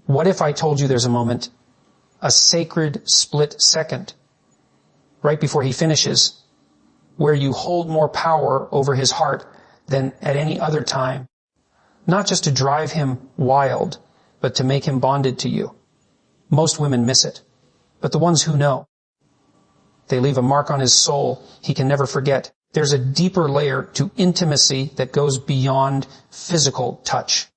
What if I told you there's a moment, a sacred split second, right before he finishes, where you hold more power over his heart than at any other time, not just to drive him wild, but to make him bonded to you. Most women miss it, but the ones who know, they leave a mark on his soul he can never forget. There's a deeper layer to intimacy that goes beyond physical touch.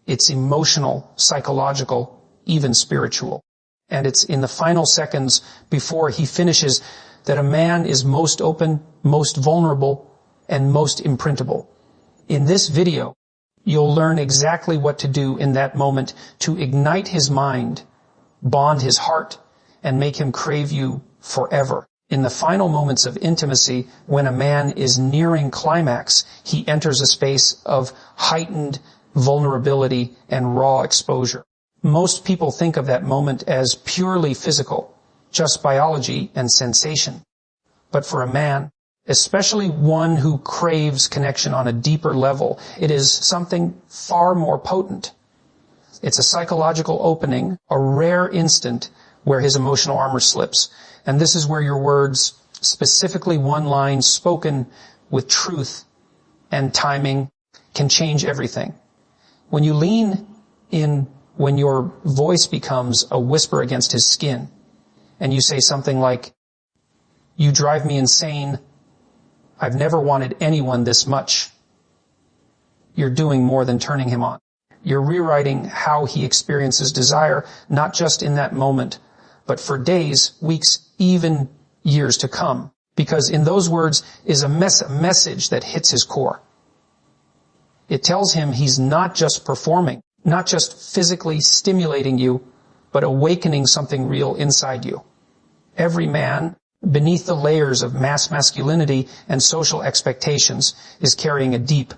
It's emotional, psychological, even spiritual. And it's in the final seconds before he finishes that a man is most open, most vulnerable, and most imprintable. In this video, you'll learn exactly what to do in that moment to ignite his mind, bond his heart, and make him crave you forever. In the final moments of intimacy, when a man is nearing climax, he enters a space of heightened vulnerability and raw exposure. Most people think of that moment as purely physical, just biology and sensation. But for a man, especially one who craves connection on a deeper level, it is something far more potent. It's a psychological opening, a rare instant where his emotional armor slips. And this is where your words, specifically one line spoken with truth and timing, can change everything. When you lean in, when your voice becomes a whisper against his skin, and you say something like, "You drive me insane. I've never wanted anyone this much," you're doing more than turning him on. You're rewriting how he experiences desire, not just in that moment, but for days, weeks, even years to come. Because in those words is a message that hits his core. It tells him he's not just performing, not just physically stimulating you, but awakening something real inside you. Every man, beneath the layers of mass masculinity and social expectations, is carrying a deep,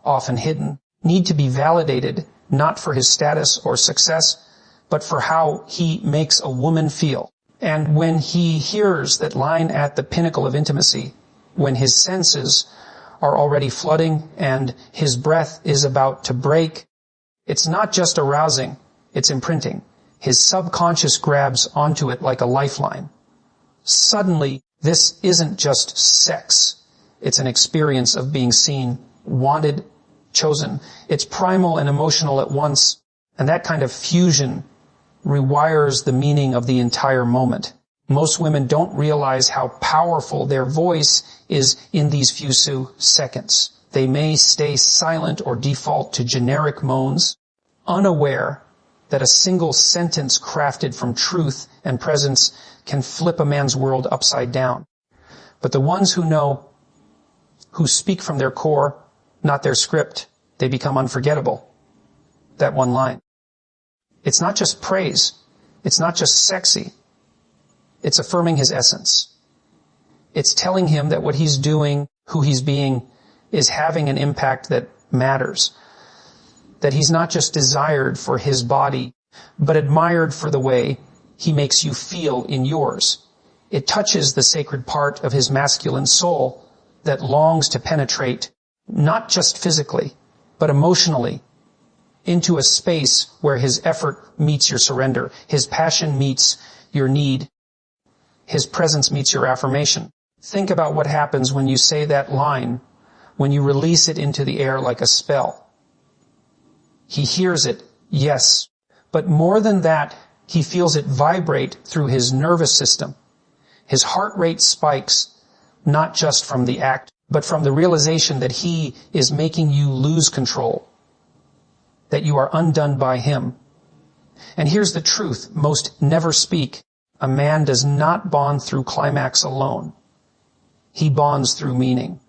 often hidden, need to be validated, not for his status or success, but for how he makes a woman feel. And when he hears that line at the pinnacle of intimacy, when his senses are already flooding and his breath is about to break, it's not just arousing, it's imprinting. His subconscious grabs onto it like a lifeline. Suddenly, this isn't just sex. It's an experience of being seen, wanted, chosen. It's primal and emotional at once, and that kind of fusion rewires the meaning of the entire moment. Most women don't realize how powerful their voice is in these few seconds. They may stay silent or default to generic moans, unaware that a single sentence crafted from truth and presence can flip a man's world upside down. But the ones who know, who speak from their core, not their script, they become unforgettable. That one line. It's not just praise. It's not just sexy. It's affirming his essence. It's telling him that what he's doing, who he's being, is having an impact that matters. That he's not just desired for his body, but admired for the way he makes you feel in yours. It touches the sacred part of his masculine soul that longs to penetrate, not just physically, but emotionally, into a space where his effort meets your surrender, his passion meets your need, his presence meets your affirmation. Think about what happens when you say that line, when you release it into the air like a spell. He hears it, yes, but more than that, he feels it vibrate through his nervous system. His heart rate spikes, not just from the act, but from the realization that he is making you lose control, that you are undone by him. And here's the truth most never speak. A man does not bond through climax alone. He bonds through meaning,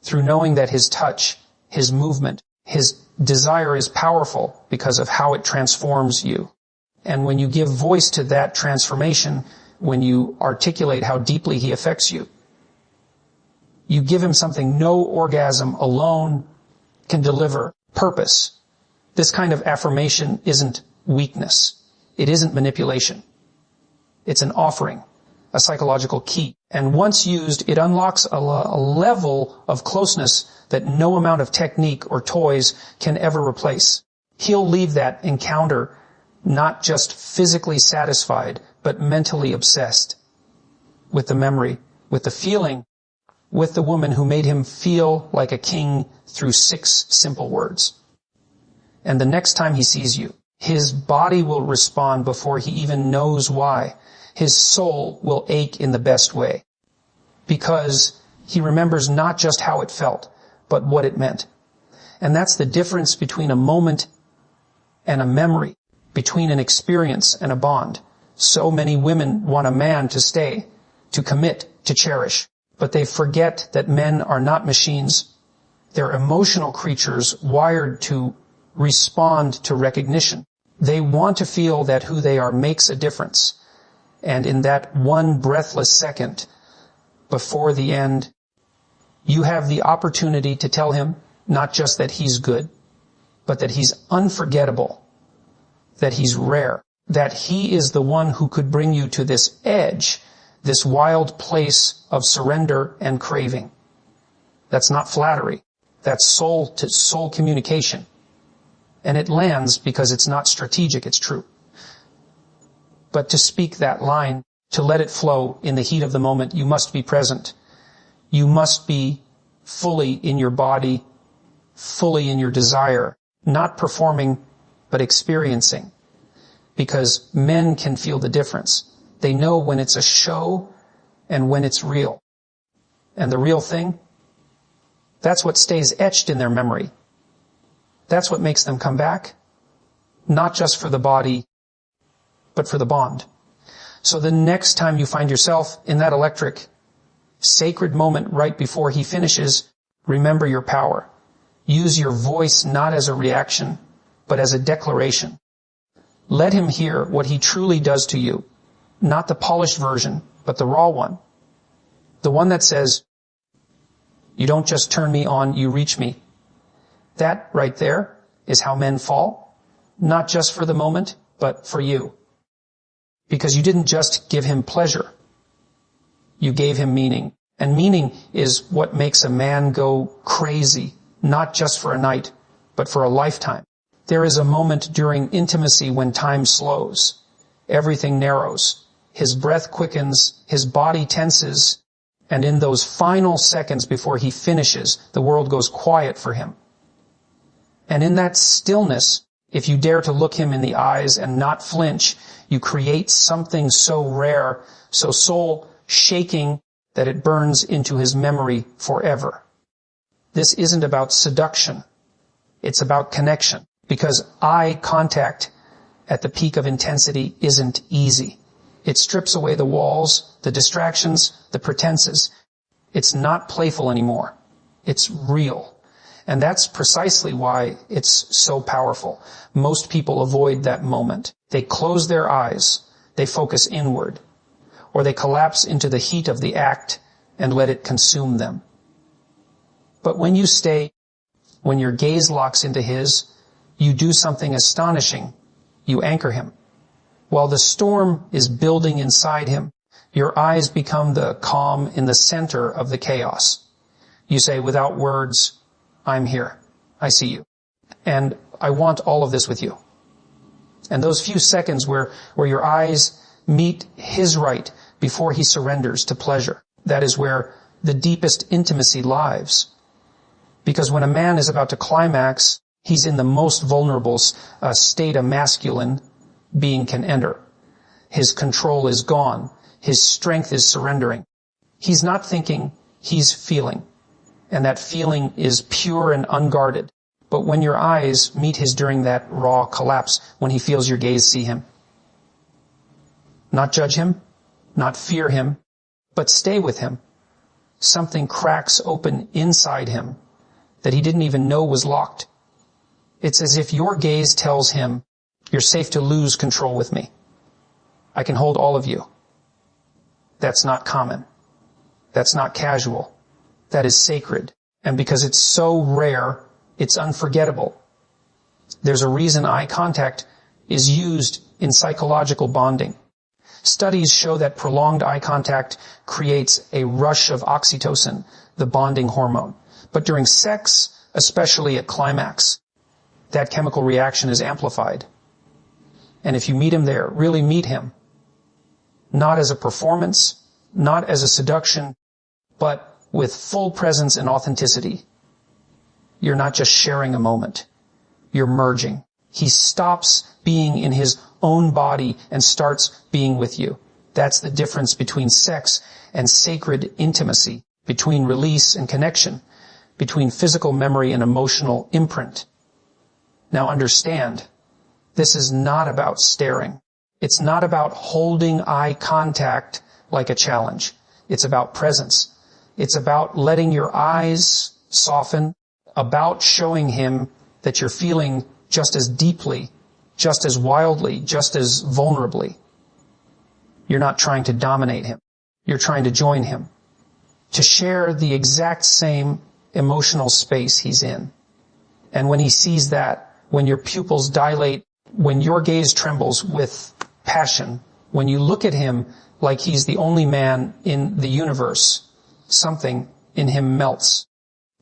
through knowing that his touch, his movement, his desire is powerful because of how it transforms you. And when you give voice to that transformation, when you articulate how deeply he affects you, you give him something no orgasm alone can deliver: purpose. This kind of affirmation isn't weakness. It isn't manipulation. It's an offering, a psychological key. And once used, it unlocks a level of closeness that no amount of technique or toys can ever replace. He'll leave that encounter not just physically satisfied, but mentally obsessed with the memory, with the feeling, with the woman who made him feel like a king through 6 simple words. And the next time he sees you, his body will respond before he even knows why. His soul will ache in the best way, because he remembers not just how it felt, but what it meant. And that's the difference between a moment and a memory, between an experience and a bond. So many women want a man to stay, to commit, to cherish. But they forget that men are not machines. They're emotional creatures wired to respond to recognition. They want to feel that who they are makes a difference. And in that one breathless second before the end, you have the opportunity to tell him not just that he's good, but that he's unforgettable, that he's rare, that he is the one who could bring you to this edge, this wild place of surrender and craving. That's not flattery. That's soul-to-soul communication. And it lands because it's not strategic, it's true. But to speak that line, to let it flow in the heat of the moment, you must be present. You must be fully in your body, fully in your desire, not performing, but experiencing. Because men can feel the difference. They know when it's a show and when it's real. And the real thing, that's what stays etched in their memory. That's what makes them come back, not just for the body, but for the bond. So the next time you find yourself in that electric, sacred moment right before he finishes, remember your power. Use your voice not as a reaction, but as a declaration. Let him hear what he truly does to you, not the polished version, but the raw one. The one that says, you don't just turn me on, you reach me. That right there is how men fall, not just for the moment, but for you. Because you didn't just give him pleasure. You gave him meaning. And meaning is what makes a man go crazy, not just for a night, but for a lifetime. There is a moment during intimacy when time slows. Everything narrows. His breath quickens, his body tenses, and in those final seconds before he finishes, the world goes quiet for him. And in that stillness, if you dare to look him in the eyes and not flinch, you create something so rare, so soul-shaking, that it burns into his memory forever. This isn't about seduction. It's about connection. Because eye contact at the peak of intensity isn't easy. It strips away the walls, the distractions, the pretenses. It's not playful anymore. It's real. And that's precisely why it's so powerful. Most people avoid that moment. They close their eyes. They focus inward. Or they collapse into the heat of the act and let it consume them. But when you stay, when your gaze locks into his, you do something astonishing. You anchor him. While the storm is building inside him, your eyes become the calm in the center of the chaos. You say, without words, I'm here. I see you. And I want all of this with you. And those few seconds where your eyes meet his right before he surrenders to pleasure, that is where the deepest intimacy lies. Because when a man is about to climax, he's in the most vulnerable state a masculine being can enter. His control is gone. His strength is surrendering. He's not thinking, he's feeling. And that feeling is pure and unguarded. But when your eyes meet his during that raw collapse, when he feels your gaze see him, not judge him, not fear him, but stay with him. Something cracks open inside him that he didn't even know was locked. It's as if your gaze tells him, you're safe to lose control with me. I can hold all of you. That's not common. That's not casual. That is sacred. And because it's so rare, it's unforgettable. There's a reason eye contact is used in psychological bonding. Studies show that prolonged eye contact creates a rush of oxytocin, the bonding hormone. But during sex, especially at climax, that chemical reaction is amplified. And if you meet him there, really meet him. Not as a performance, not as a seduction, but with full presence and authenticity. You're not just sharing a moment. You're merging. He stops being in his own body and starts being with you. That's the difference between sex and sacred intimacy, between release and connection, between physical memory and emotional imprint. Now understand, this is not about staring. It's not about holding eye contact like a challenge. It's about presence. It's about letting your eyes soften, about showing him that you're feeling just as deeply, just as wildly, just as vulnerably. You're not trying to dominate him. You're trying to join him, to share the exact same emotional space he's in. And when he sees that, when your pupils dilate, when your gaze trembles with passion, when you look at him like he's the only man in the universe, something in him melts.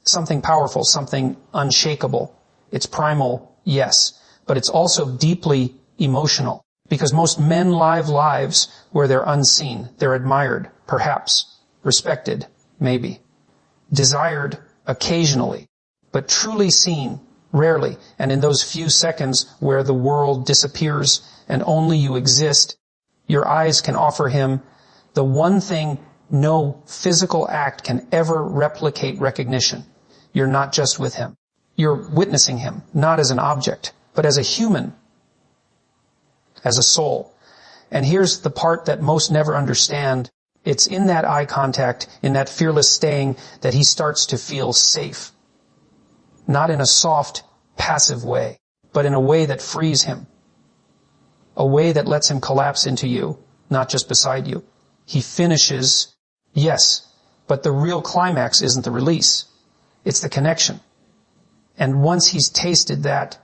Something powerful, something unshakable. It's primal, yes, but it's also deeply emotional. Because most men live lives where they're unseen. They're admired, perhaps. Respected, maybe. Desired, occasionally. But truly seen, rarely. And in those few seconds where the world disappears and only you exist, your eyes can offer him the one thing no physical act can ever replicate: recognition. You're not just with him. You're witnessing him, not as an object, but as a human, as a soul. And here's the part that most never understand. It's in that eye contact, in that fearless staying, that he starts to feel safe. Not in a soft, passive way, but in a way that frees him. A way that lets him collapse into you, not just beside you. He finishes, yes, but the real climax isn't the release. It's the connection. And once he's tasted that,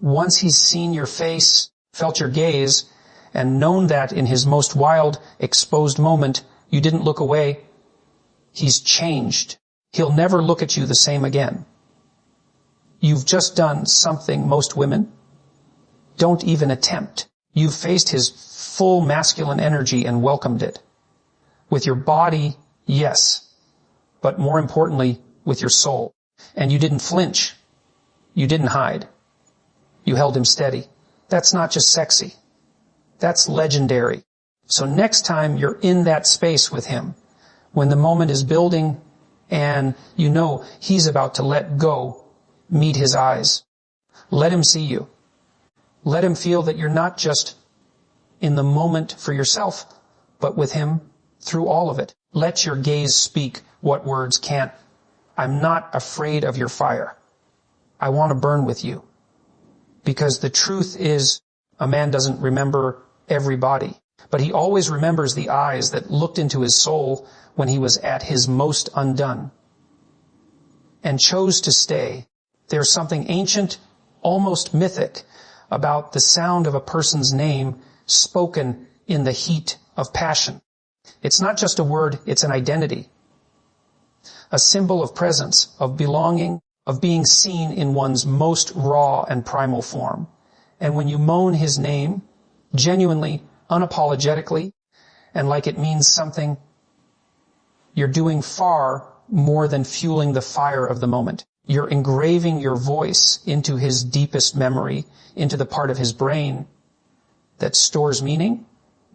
once he's seen your face, felt your gaze, and known that in his most wild, exposed moment, you didn't look away, he's changed. He'll never look at you the same again. You've just done something most women don't even attempt. You've faced his full masculine energy and welcomed it. With your body, yes, but more importantly, with your soul. And you didn't flinch. You didn't hide. You held him steady. That's not just sexy. That's legendary. So next time you're in that space with him, when the moment is building and you know he's about to let go, meet his eyes. Let him see you. Let him feel that you're not just in the moment for yourself, but with him through all of it. Let your gaze speak what words can't. I'm not afraid of your fire. I want to burn with you. Because the truth is, a man doesn't remember every body, but he always remembers the eyes that looked into his soul when he was at his most undone and chose to stay. There's something ancient, almost mythic, about the sound of a person's name spoken in the heat of passion. It's not just a word, it's an identity. A symbol of presence, of belonging, of being seen in one's most raw and primal form. And when you moan his name, genuinely, unapologetically, and like it means something, you're doing far more than fueling the fire of the moment. You're engraving your voice into his deepest memory, into the part of his brain that stores meaning,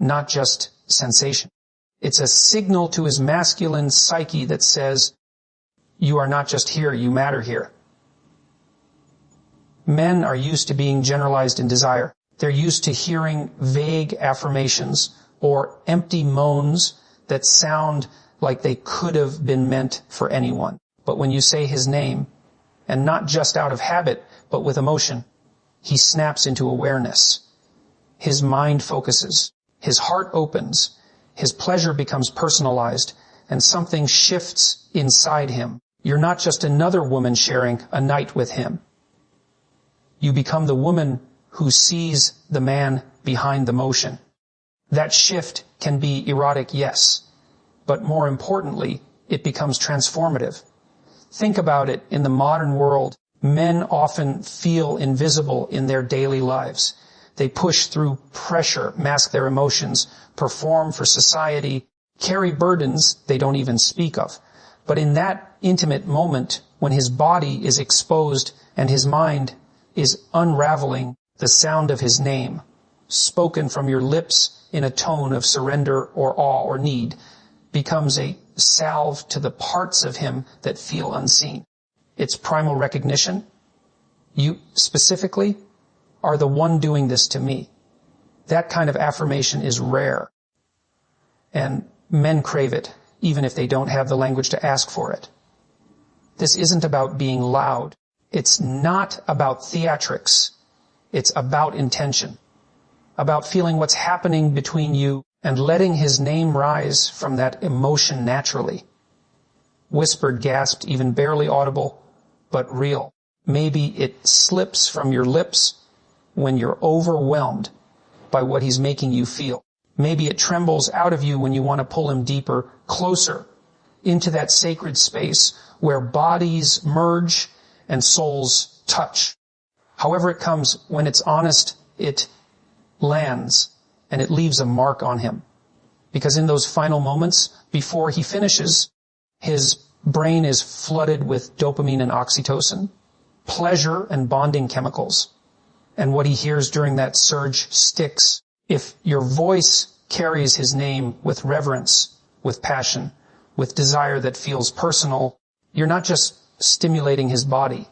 not just sensation. It's a signal to his masculine psyche that says, you are not just here, you matter here. Men are used to being generalized in desire. They're used to hearing vague affirmations or empty moans that sound like they could have been meant for anyone. But when you say his name, and not just out of habit, but with emotion, he snaps into awareness. His mind focuses. His heart opens. His pleasure becomes personalized, and something shifts inside him. You're not just another woman sharing a night with him. You become the woman who sees the man behind the motion. That shift can be erotic, yes, but more importantly, it becomes transformative. Think about it. In the modern world, men often feel invisible in their daily lives. They push through pressure, mask their emotions, perform for society, carry burdens they don't even speak of. But in that intimate moment, when his body is exposed and his mind is unraveling, the sound of his name, spoken from your lips in a tone of surrender or awe or need, becomes a salve to the parts of him that feel unseen. It's primal recognition. You specifically are the one doing this to me. That kind of affirmation is rare. And men crave it, even if they don't have the language to ask for it. This isn't about being loud. It's not about theatrics. It's about intention. About feeling what's happening between you and letting his name rise from that emotion naturally. Whispered, gasped, even barely audible, but real. Maybe it slips from your lips when you're overwhelmed by what he's making you feel. Maybe it trembles out of you when you want to pull him deeper, closer, into that sacred space where bodies merge and souls touch. However it comes, when it's honest, it lands and it leaves a mark on him. Because in those final moments, before he finishes, his brain is flooded with dopamine and oxytocin, pleasure and bonding chemicals. And what he hears during that surge sticks. If your voice carries his name with reverence, with passion, with desire that feels personal, you're not just stimulating his body.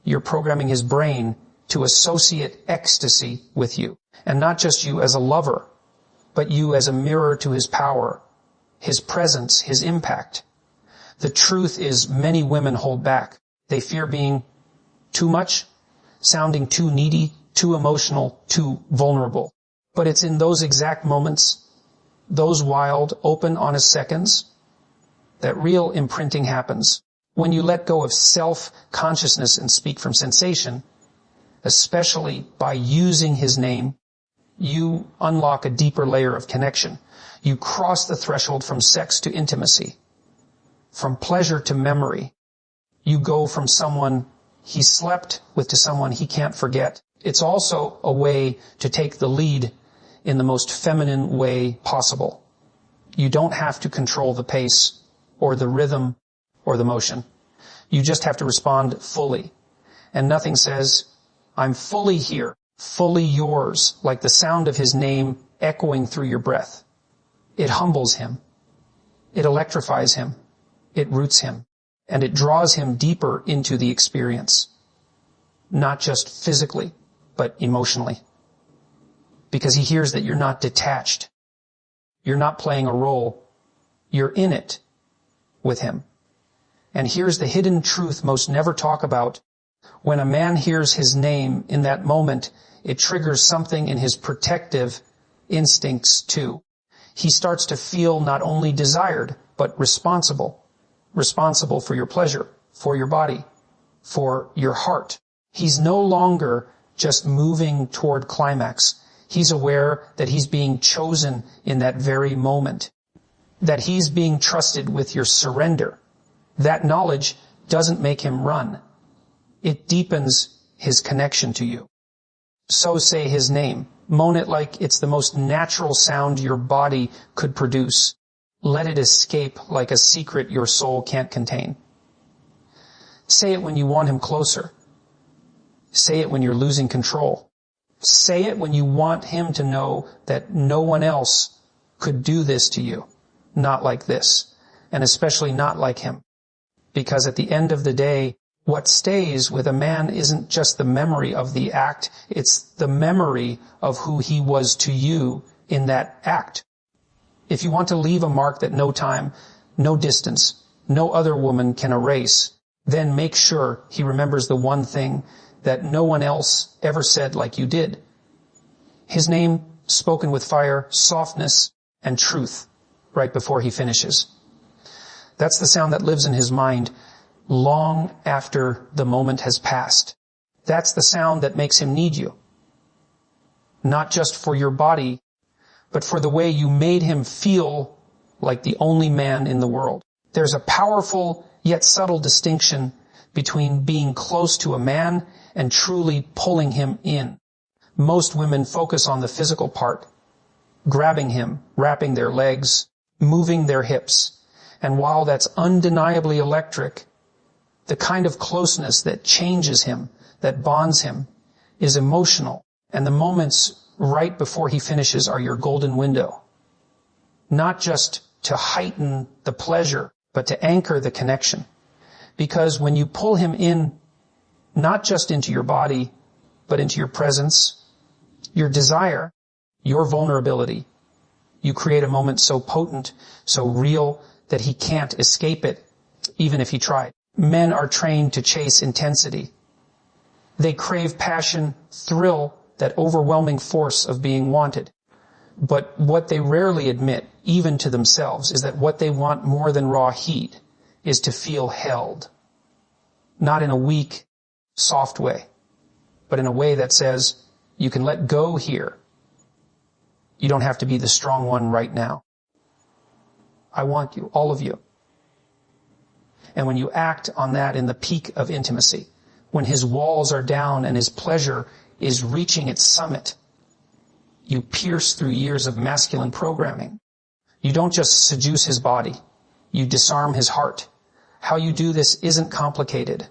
You're programming his brain to associate ecstasy with you. And not just you as a lover, but you as a mirror to his power, his presence, his impact. The truth is, many women hold back. They fear being too much, sounding too needy, too emotional, too vulnerable. But it's in those exact moments, those wild, open, honest seconds, that real imprinting happens. When you let go of self-consciousness and speak from sensation, especially by using his name, you unlock a deeper layer of connection. You cross the threshold from sex to intimacy, from pleasure to memory. You go from someone he slept with to someone he can't forget. It's also a way to take the lead in the most feminine way possible. You don't have to control the pace or the rhythm or the motion. You just have to respond fully. And nothing says, I'm fully here, fully yours, like the sound of his name echoing through your breath. It humbles him. It electrifies him. It roots him. And it draws him deeper into the experience. Not just physically, but emotionally. Because he hears that you're not detached. You're not playing a role. You're in it with him. And here's the hidden truth most never talk about. When a man hears his name in that moment, it triggers something in his protective instincts too. He starts to feel not only desired, but responsible. Responsible for your pleasure, for your body, for your heart. He's no longer just moving toward climax. He's aware that he's being chosen in that very moment, that he's being trusted with your surrender. That knowledge doesn't make him run. It deepens his connection to you. So say his name. Moan it like it's the most natural sound your body could produce. Let it escape like a secret your soul can't contain. Say it when you want him closer. Say it when you're losing control. Say it when you want him to know that no one else could do this to you. Not like this. And especially not like him. Because at the end of the day, what stays with a man isn't just the memory of the act, it's the memory of who he was to you in that act. If you want to leave a mark that no time, no distance, no other woman can erase, then make sure he remembers the one thing that no one else ever said like you did. His name spoken with fire, softness, and truth right before he finishes. That's the sound that lives in his mind long after the moment has passed. That's the sound that makes him need you. Not just for your body, but for the way you made him feel like the only man in the world. There's a powerful yet subtle distinction between being close to a man and truly pulling him in. Most women focus on the physical part, grabbing him, wrapping their legs, moving their hips. And while that's undeniably electric, the kind of closeness that changes him, that bonds him, is emotional. And the moments right before he finishes are your golden window. Not just to heighten the pleasure, but to anchor the connection. Because when you pull him in, not just into your body, but into your presence, your desire, your vulnerability, you create a moment so potent, so real, that he can't escape it, even if he tried. Men are trained to chase intensity. They crave passion, thrill, that overwhelming force of being wanted. But what they rarely admit, even to themselves, is that what they want more than raw heat is to feel held. Not in a weak, soft way, but in a way that says, you can let go here. You don't have to be the strong one right now. I want you, all of you. And when you act on that in the peak of intimacy, when his walls are down and his pleasure is reaching its summit, you pierce through years of masculine programming. You don't just seduce his body. You disarm his heart. How you do this isn't complicated,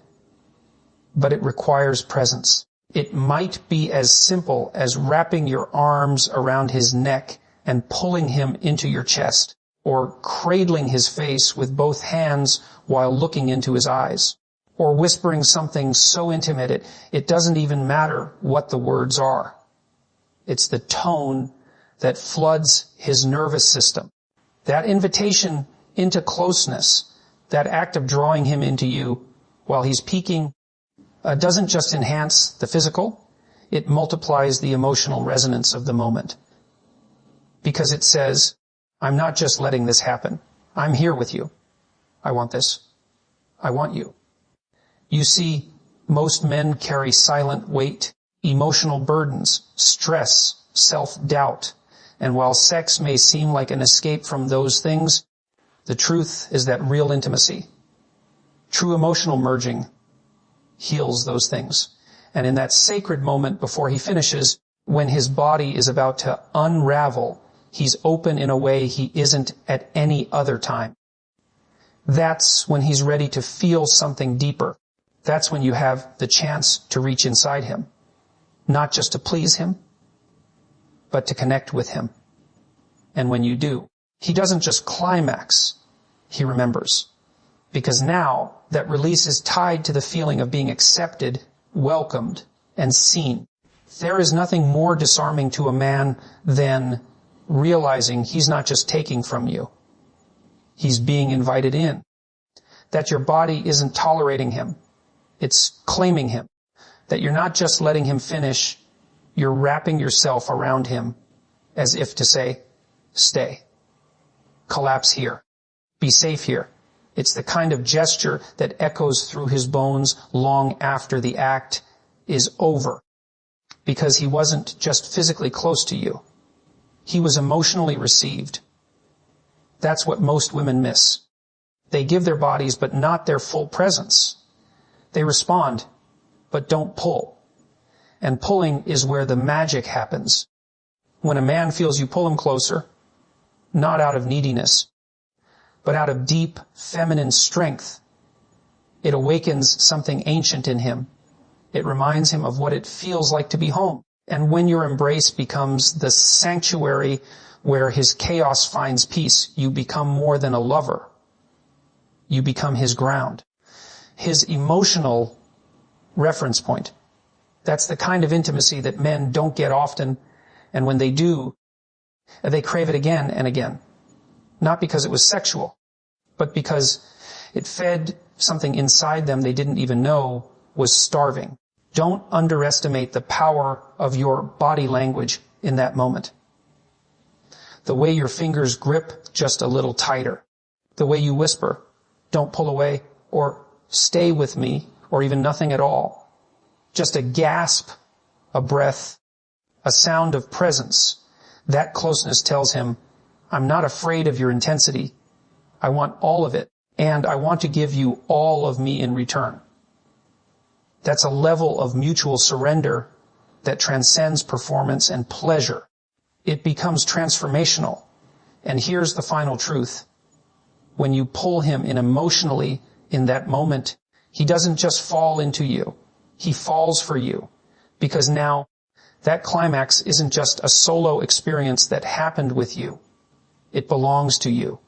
but it requires presence. It might be as simple as wrapping your arms around his neck and pulling him into your chest, or cradling his face with both hands while looking into his eyes, or whispering something so intimate it doesn't even matter what the words are. It's the tone that floods his nervous system. That invitation into closeness, that act of drawing him into you while he's peaking, doesn't just enhance the physical, it multiplies the emotional resonance of the moment. Because it says, I'm not just letting this happen. I'm here with you. I want this. I want you. You see, most men carry silent weight, emotional burdens, stress, self-doubt. And while sex may seem like an escape from those things, the truth is that real intimacy, true emotional merging, heals those things. And in that sacred moment before he finishes, when his body is about to unravel, he's open in a way he isn't at any other time. That's when he's ready to feel something deeper. That's when you have the chance to reach inside him. Not just to please him, but to connect with him. And when you do, he doesn't just climax, he remembers. Because now that release is tied to the feeling of being accepted, welcomed, and seen. There is nothing more disarming to a man than realizing he's not just taking from you. He's being invited in. That your body isn't tolerating him. It's claiming him. That you're not just letting him finish, you're wrapping yourself around him as if to say, stay. Collapse here. Be safe here. It's the kind of gesture that echoes through his bones long after the act is over. Because he wasn't just physically close to you. He was emotionally received. That's what most women miss. They give their bodies, but not their full presence. They respond, but don't pull. And pulling is where the magic happens. When a man feels you pull him closer, not out of neediness, but out of deep feminine strength, it awakens something ancient in him. It reminds him of what it feels like to be home. And when your embrace becomes the sanctuary where his chaos finds peace, you become more than a lover. You become his ground, his emotional reference point. That's the kind of intimacy that men don't get often, and when they do, they crave it again and again. Not because it was sexual, but because it fed something inside them they didn't even know was starving. Don't underestimate the power of your body language in that moment. The way your fingers grip just a little tighter. The way you whisper, don't pull away, or stay with me, or even nothing at all. Just a gasp, a breath, a sound of presence. That closeness tells him, I'm not afraid of your intensity. I want all of it, and I want to give you all of me in return. That's a level of mutual surrender that transcends performance and pleasure. It becomes transformational. And here's the final truth. When you pull him in emotionally in that moment, he doesn't just fall into you. He falls for you. Because now that climax isn't just a solo experience that happened with you. It belongs to you.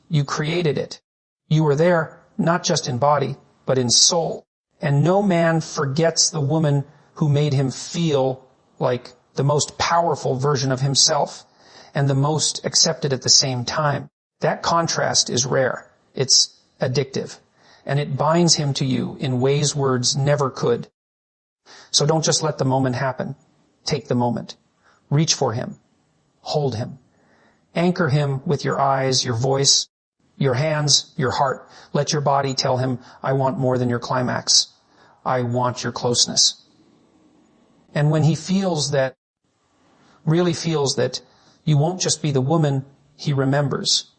You created it. You were there not just in body, but in soul. And no man forgets the woman who made him feel like the most powerful version of himself and the most accepted at the same time. That contrast is rare. It's addictive. And it binds him to you in ways words never could. So don't just let the moment happen. Take the moment. Reach for him. Hold him. Anchor him with your eyes, your voice, your hands, your heart. Let your body tell him, I want more than your climax. I want your closeness. And when he really feels that you won't just be the woman he remembers,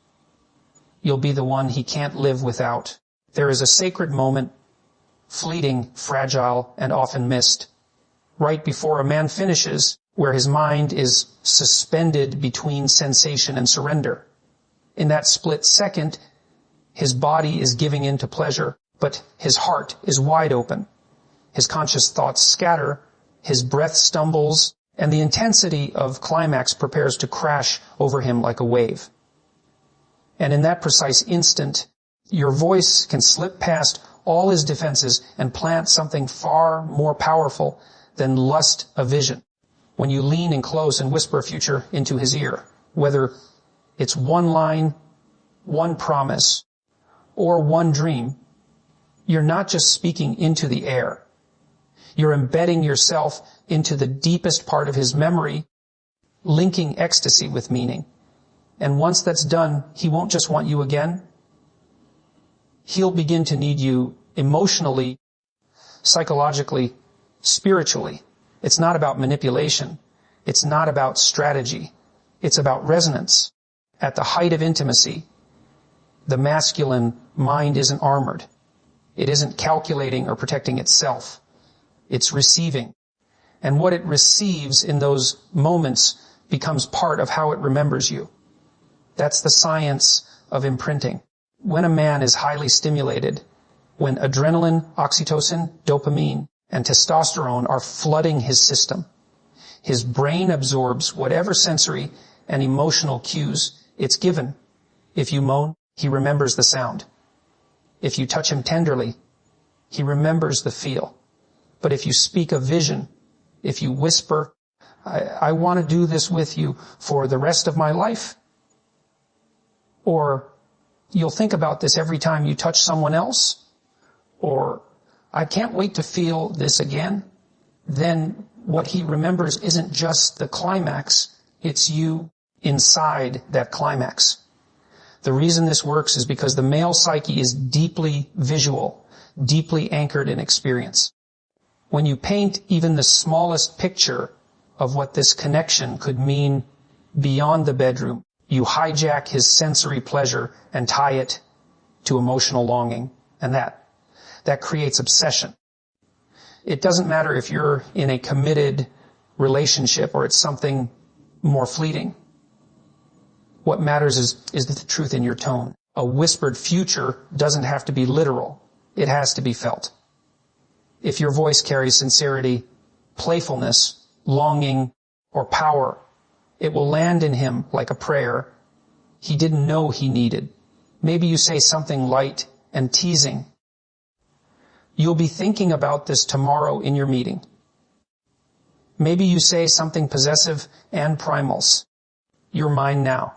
you'll be the one he can't live without. There is a sacred moment, fleeting, fragile, and often missed, right before a man finishes, where his mind is suspended between sensation and surrender. In that split second, his body is giving in to pleasure, but his heart is wide open. His conscious thoughts scatter, his breath stumbles, and the intensity of climax prepares to crash over him like a wave. And in that precise instant, your voice can slip past all his defenses and plant something far more powerful than lust a vision. When you lean in close and whisper a future into his ear, whether it's one line, one promise, or one dream, you're not just speaking into the air. You're embedding yourself into the deepest part of his memory, linking ecstasy with meaning. And once that's done, he won't just want you again. He'll begin to need you emotionally, psychologically, spiritually. It's not about manipulation. It's not about strategy. It's about resonance. At the height of intimacy, the masculine mind isn't armored. It isn't calculating or protecting itself. It's receiving. And what it receives in those moments becomes part of how it remembers you. That's the science of imprinting. When a man is highly stimulated, when adrenaline, oxytocin, dopamine, and testosterone are flooding his system, his brain absorbs whatever sensory and emotional cues it's given. If you moan, he remembers the sound. If you touch him tenderly, he remembers the feel. But if you speak a vision, if you whisper, I want to do this with you for the rest of my life, or you'll think about this every time you touch someone else, or I can't wait to feel this again, then what he remembers isn't just the climax, it's you inside that climax. The reason this works is because the male psyche is deeply visual, deeply anchored in experience. When you paint even the smallest picture of what this connection could mean beyond the bedroom, you hijack his sensory pleasure and tie it to emotional longing, and that creates obsession. It doesn't matter if you're in a committed relationship or it's something more fleeting. What matters is the truth in your tone. A whispered future doesn't have to be literal. It has to be felt. If your voice carries sincerity, playfulness, longing, or power, it will land in him like a prayer he didn't know he needed. Maybe you say something light and teasing. You'll be thinking about this tomorrow in your meeting. Maybe you say something possessive and primal. You're mine now.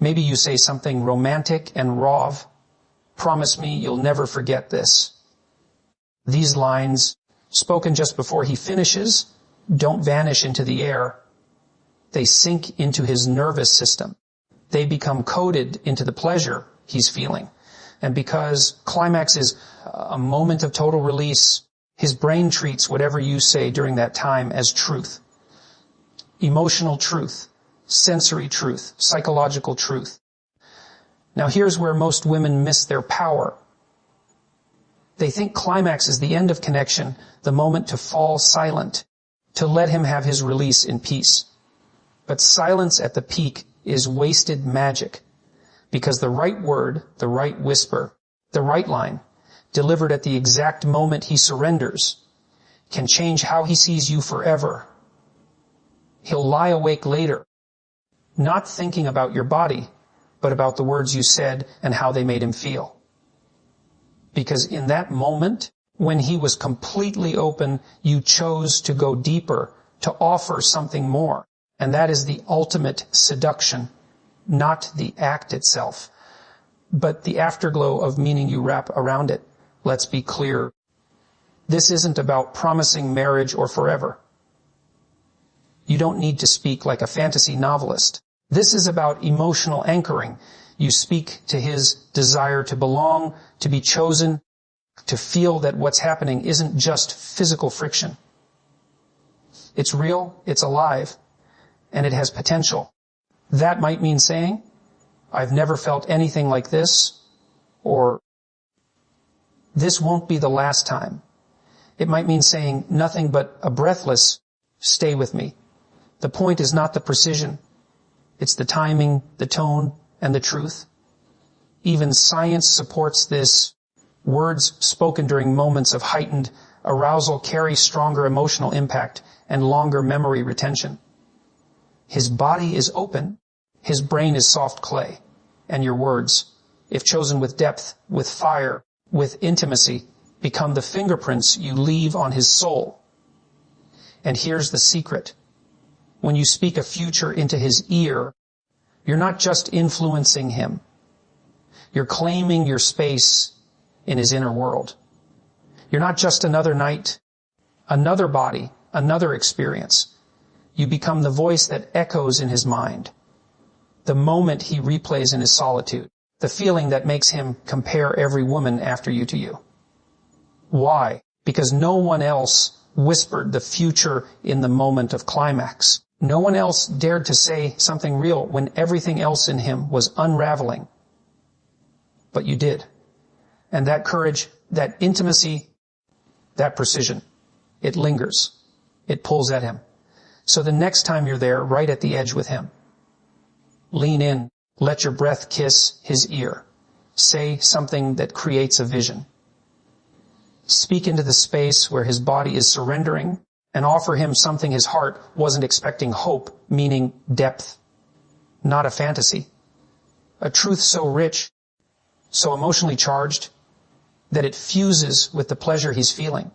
Maybe you say something romantic and raw. Promise me you'll never forget this. These lines, spoken just before he finishes, don't vanish into the air. They sink into his nervous system. They become coded into the pleasure he's feeling. And because climax is a moment of total release, his brain treats whatever you say during that time as truth. Emotional truth, sensory truth, psychological truth. Now here's where most women miss their power. They think climax is the end of connection, the moment to fall silent. to let him have his release in peace. But silence at the peak is wasted magic, because the right word, the right whisper, the right line, delivered at the exact moment he surrenders, can change how he sees you forever. He'll lie awake later, not thinking about your body, but about the words you said and how they made him feel. Because in that moment, when he was completely open, you chose to go deeper, to offer something more. And that is the ultimate seduction, not the act itself, but the afterglow of meaning you wrap around it. Let's be clear. This isn't about promising marriage or forever. You don't need to speak like a fantasy novelist. This is about emotional anchoring. You speak to his desire to belong, to be chosen, to feel that what's happening isn't just physical friction. It's real, it's alive, and it has potential. That might mean saying, I've never felt anything like this, or this won't be the last time. It might mean saying nothing but a breathless, stay with me. The point is not the precision. It's the timing, the tone, and the truth. Even science supports this. Words spoken during moments of heightened arousal carry stronger emotional impact and longer memory retention. His body is open. His brain is soft clay. And your words, if chosen with depth, with fire, with intimacy, become the fingerprints you leave on his soul. And here's the secret. When you speak a future into his ear, you're not just influencing him. You're claiming your space in his inner world. You're not just another night, another body, another experience. You become the voice that echoes in his mind, the moment he replays in his solitude, the feeling that makes him compare every woman after you to you. Why? Because no one else whispered the future in the moment of climax. No one else dared to say something real when everything else in him was unraveling. But you did. And that courage, that intimacy, that precision, it lingers. It pulls at him. So the next time you're there, right at the edge with him, lean in, let your breath kiss his ear. Say something that creates a vision. Speak into the space where his body is surrendering and offer him something his heart wasn't expecting: hope, meaning depth, not a fantasy. A truth so rich, so emotionally charged, that it fuses with the pleasure he's feeling.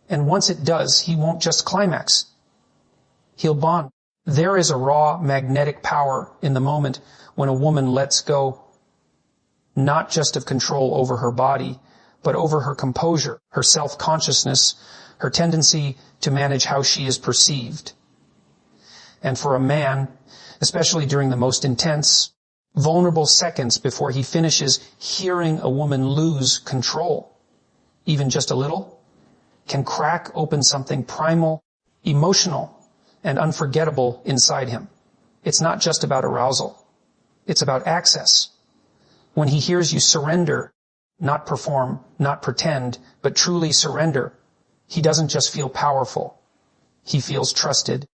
And once it does, he won't just climax. He'll bond. There is a raw magnetic power in the moment when a woman lets go, not just of control over her body, but over her composure, her self-consciousness, her tendency to manage how she is perceived. And for a man, especially during the most intense, vulnerable seconds before he finishes, hearing a woman lose control, even just a little, can crack open something primal, emotional, and unforgettable inside him. It's not just about arousal. It's about access. When he hears you surrender, not perform, not pretend, but truly surrender, he doesn't just feel powerful. He feels trusted.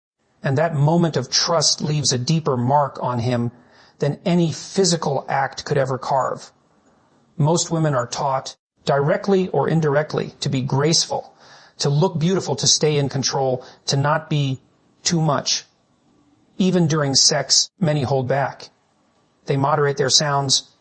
And that moment of trust leaves a deeper mark on him than any physical act could ever carve. Most women are taught, directly or indirectly, to be graceful, to look beautiful, to stay in control, to not be too much. Even during sex, many hold back. They moderate their sounds,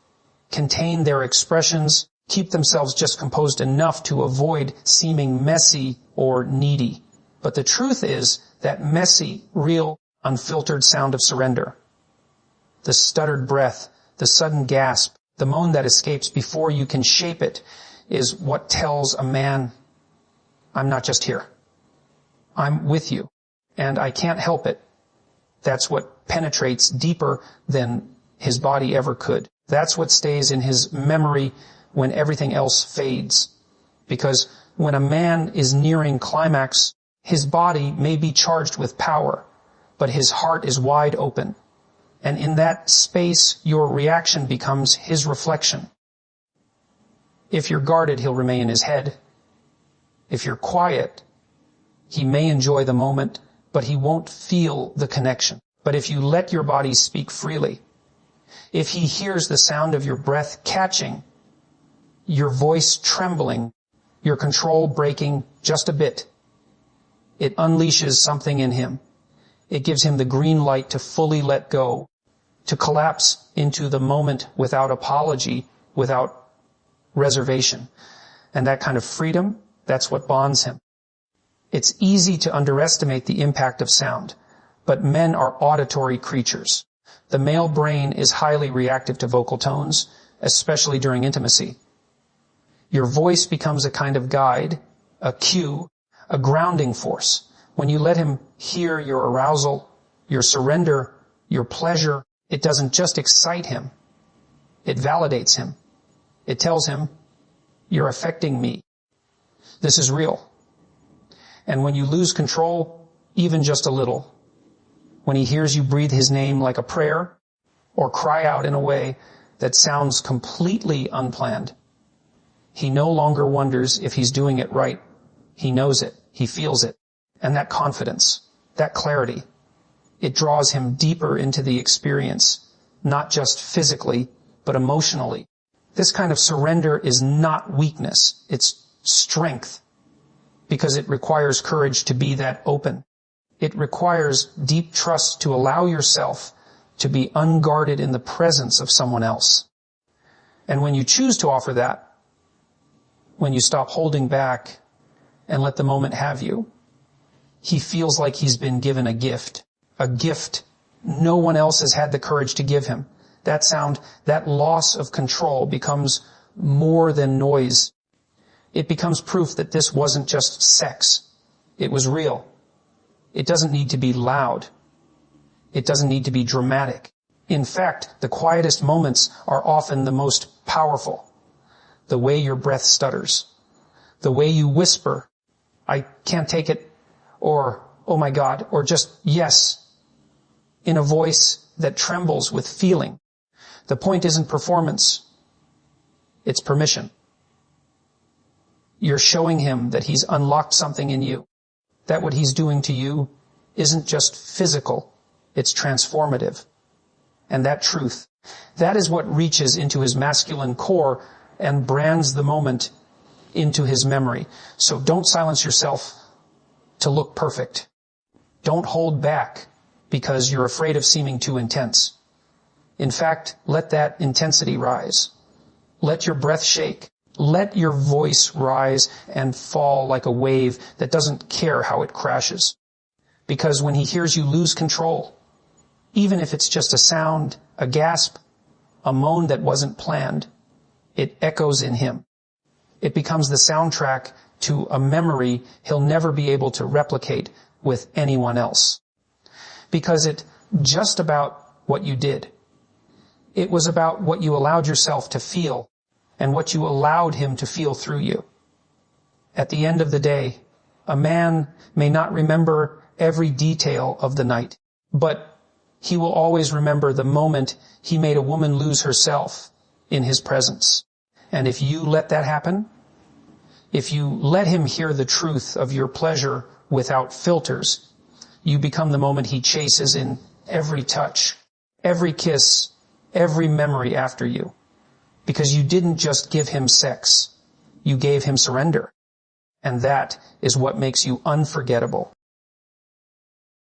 contain their expressions, keep themselves just composed enough to avoid seeming messy or needy. But the truth is that messy, real, unfiltered sound of surrender, the stuttered breath, the sudden gasp, the moan that escapes before you can shape it, is what tells a man, I'm not just here. I'm with you, and I can't help it. That's what penetrates deeper than his body ever could. That's what stays in his memory when everything else fades. Because when a man is nearing climax, his body may be charged with power, but his heart is wide open. And in that space, your reaction becomes his reflection. If you're guarded, he'll remain in his head. If you're quiet, He may enjoy the moment, but he won't feel the connection. But if you let your body speak freely, if he hears the sound of your breath catching, your voice trembling, your control breaking just a bit, it unleashes something in him. It gives him the green light to fully let go, to collapse into the moment without apology, without reservation. And that kind of freedom, that's what bonds him. It's easy to underestimate the impact of sound, but men are auditory creatures. The male brain is highly reactive to vocal tones, especially during intimacy. Your voice becomes a kind of guide, a cue, a grounding force. When you let him hear your arousal, your surrender, your pleasure, it doesn't just excite him. It validates him. It tells him, you're affecting me. This is real. And when you lose control, even just a little, when he hears you breathe his name like a prayer or cry out in a way that sounds completely unplanned, he no longer wonders if he's doing it right. He knows it. He feels it. And that confidence, that clarity, it draws him deeper into the experience, not just physically, but emotionally. This kind of surrender is not weakness. It's strength, because it requires courage to be that open. It requires deep trust to allow yourself to be unguarded in the presence of someone else. And when you choose to offer that, when you stop holding back and let the moment have you, he feels like he's been given a gift no one else has had the courage to give him. That sound, that loss of control becomes more than noise. It becomes proof that this wasn't just sex. It was real. It doesn't need to be loud. It doesn't need to be dramatic. In fact, the quietest moments are often the most powerful. The way your breath stutters. The way you whisper, I can't take it, or, oh my God, or just yes, in a voice that trembles with feeling. The point isn't performance. It's permission. You're showing him that he's unlocked something in you. That what he's doing to you isn't just physical. It's transformative. And that truth, that is what reaches into his masculine core and brands the moment into his memory. So don't silence yourself to look perfect. Don't hold back because you're afraid of seeming too intense. In fact, let that intensity rise. Let your breath shake. Let your voice rise and fall like a wave that doesn't care how it crashes. Because when he hears you lose control, even if it's just a sound, a gasp, a moan that wasn't planned, it echoes in him. It becomes the soundtrack to a memory he'll never be able to replicate with anyone else. Because it's just about what you did. It was about what you allowed yourself to feel and what you allowed him to feel through you. At the end of the day, a man may not remember every detail of the night, but he will always remember the moment he made a woman lose herself in his presence. And if you let that happen, if you let him hear the truth of your pleasure without filters, you become the moment he chases in every touch, every kiss, every memory after you. Because you didn't just give him sex, you gave him surrender. And that is what makes you unforgettable.